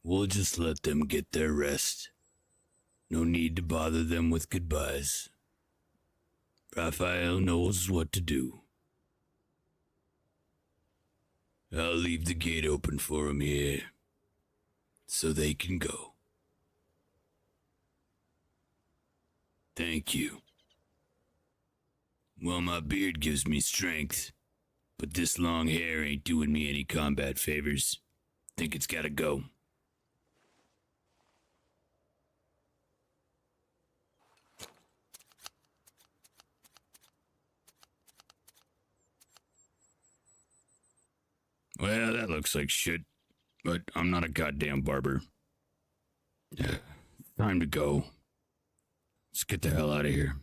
We'll just let them get their rest. No need to bother them with goodbyes. Raphael knows what to do. I'll leave the gate open for 'em here, so they can go. Thank you. Well, my beard gives me strength, but this long hair ain't doing me any combat favors. Think it's gotta go. Well, that looks like shit, but I'm not a goddamn barber. Time to go. Let's get the hell out of here.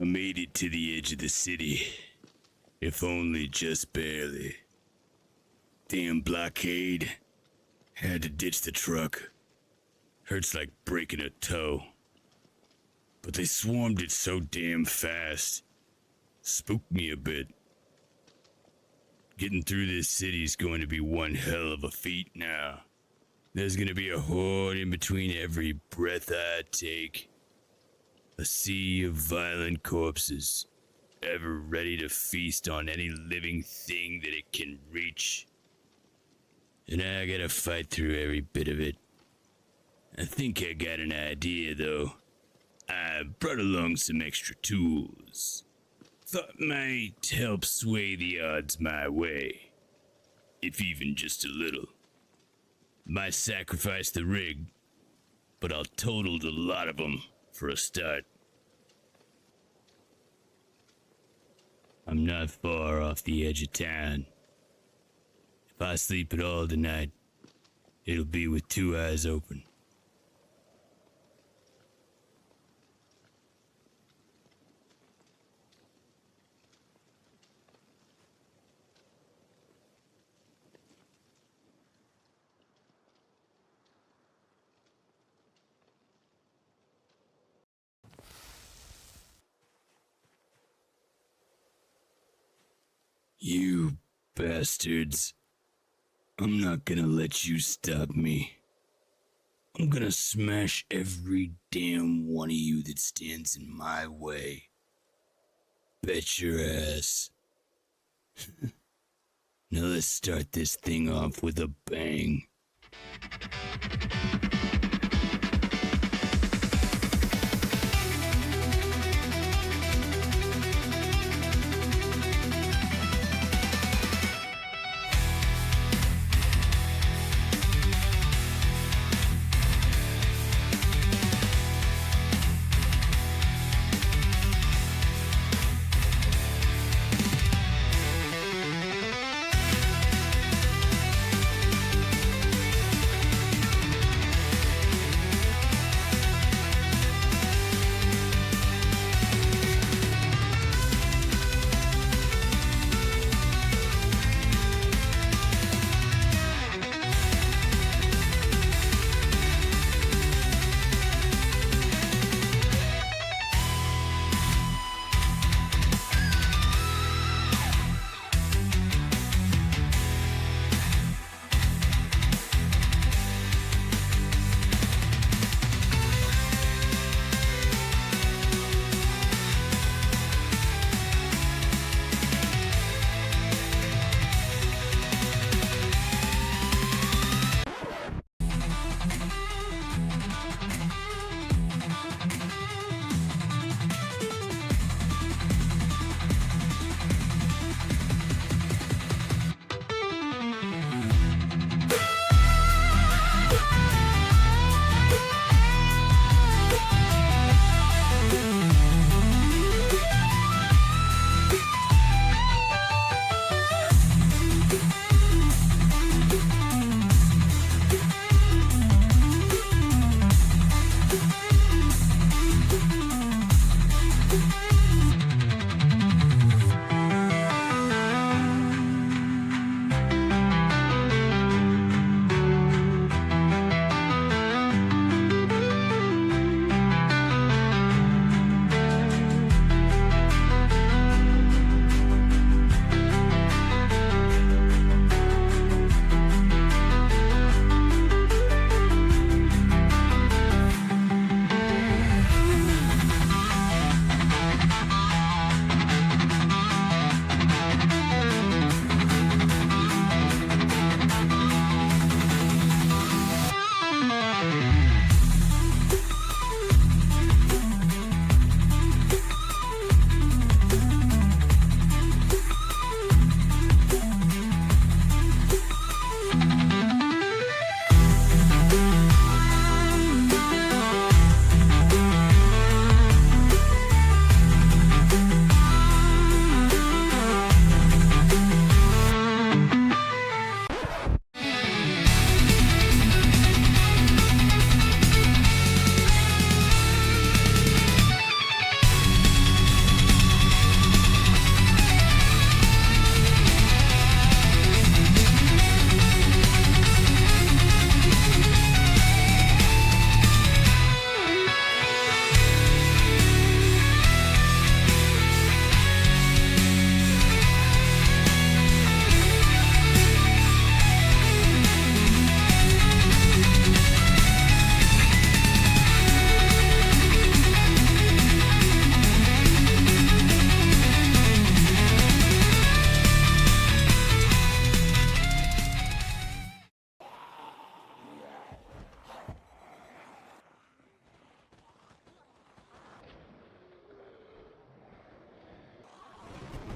I made it to the edge of the city, if only just barely. Damn blockade. Had to ditch the truck. Hurts like breaking a toe. But they swarmed it so damn fast. Spooked me a bit. Getting through this city's going to be one hell of a feat now. There's gonna be a horde in between every breath I take. A sea of violent corpses, ever ready to feast on any living thing that it can reach. And I gotta fight through every bit of it. I think I got an idea, though. I brought along some extra tools. Thought might help sway the odds my way. If even just a little. Might sacrifice the rig, but I'll total a lot of them for a start. I'm not far off the edge of town. If I sleep at all tonight, it'll be with 2 eyes open. You bastards. I'm not gonna let you stop me. I'm gonna smash every damn one of you that stands in my way. Bet your ass. Now let's start this thing off with a bang.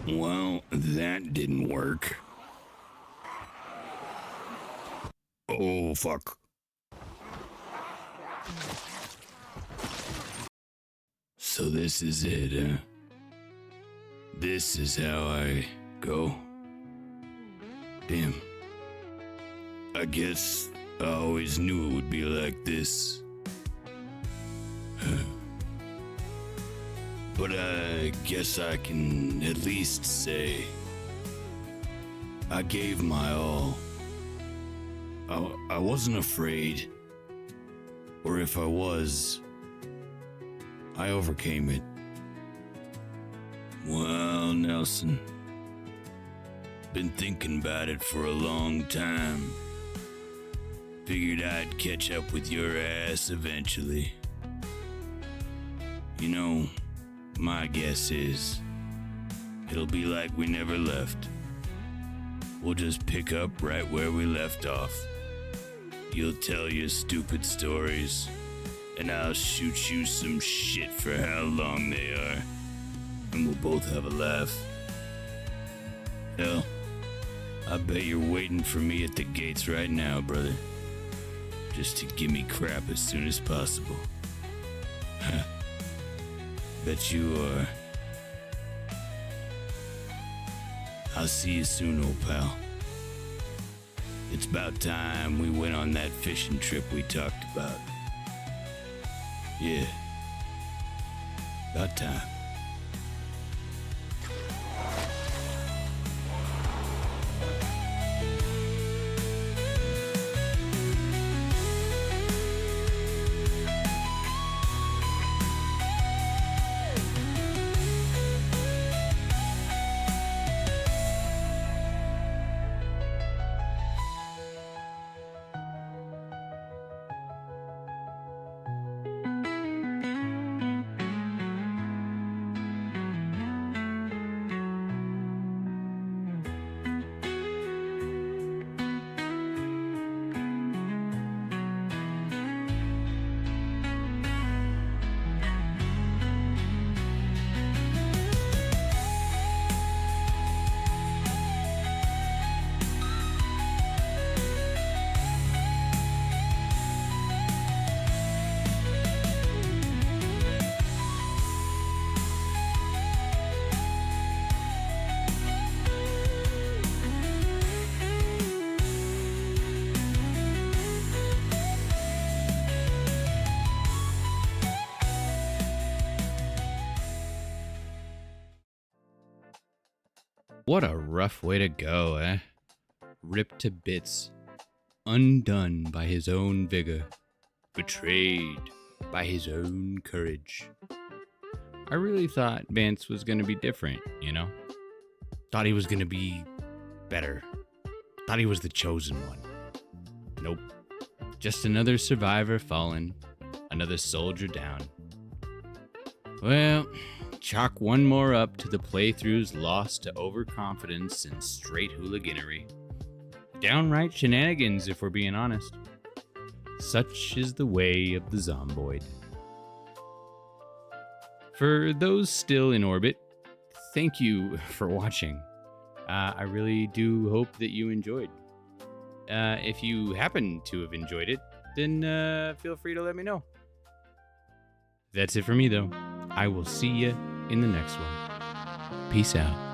Well, that didn't work. Oh, fuck. So this is it, huh? This is how I go. Damn. I guess I always knew it would be like this. But I guess I can at least say I gave my all. I wasn't afraid. Or if I was, I overcame it. Well, Nelson, been thinking about it for a long time. Figured I'd catch up with your ass eventually. You know, my guess is it'll be like we never left. We'll just pick up right where we left off. You'll tell your stupid stories, and I'll shoot you some shit for how long they are, and we'll both have a laugh. Hell, I bet you're waiting for me at the gates right now, brother. Just to give me crap as soon as possible. Bet you are. I'll see you soon, old pal. It's about time we went on that fishing trip we talked about. Yeah. About time. What a rough way to go, eh? Ripped to bits, undone by his own vigor, betrayed by his own courage. I really thought Vance was gonna be different, you know? Thought he was gonna be better. Thought he was the chosen one. Nope. Just another survivor fallen, another soldier down. Well, chalk one more up to the playthrough's loss to overconfidence and straight hooliganery. Downright shenanigans, if we're being honest. Such is the way of the Zomboid. For those still in orbit, thank you for watching. I really do hope that you enjoyed. If you happen to have enjoyed it, then feel free to let me know. That's it for me, though. I will see you in the next one. Peace out.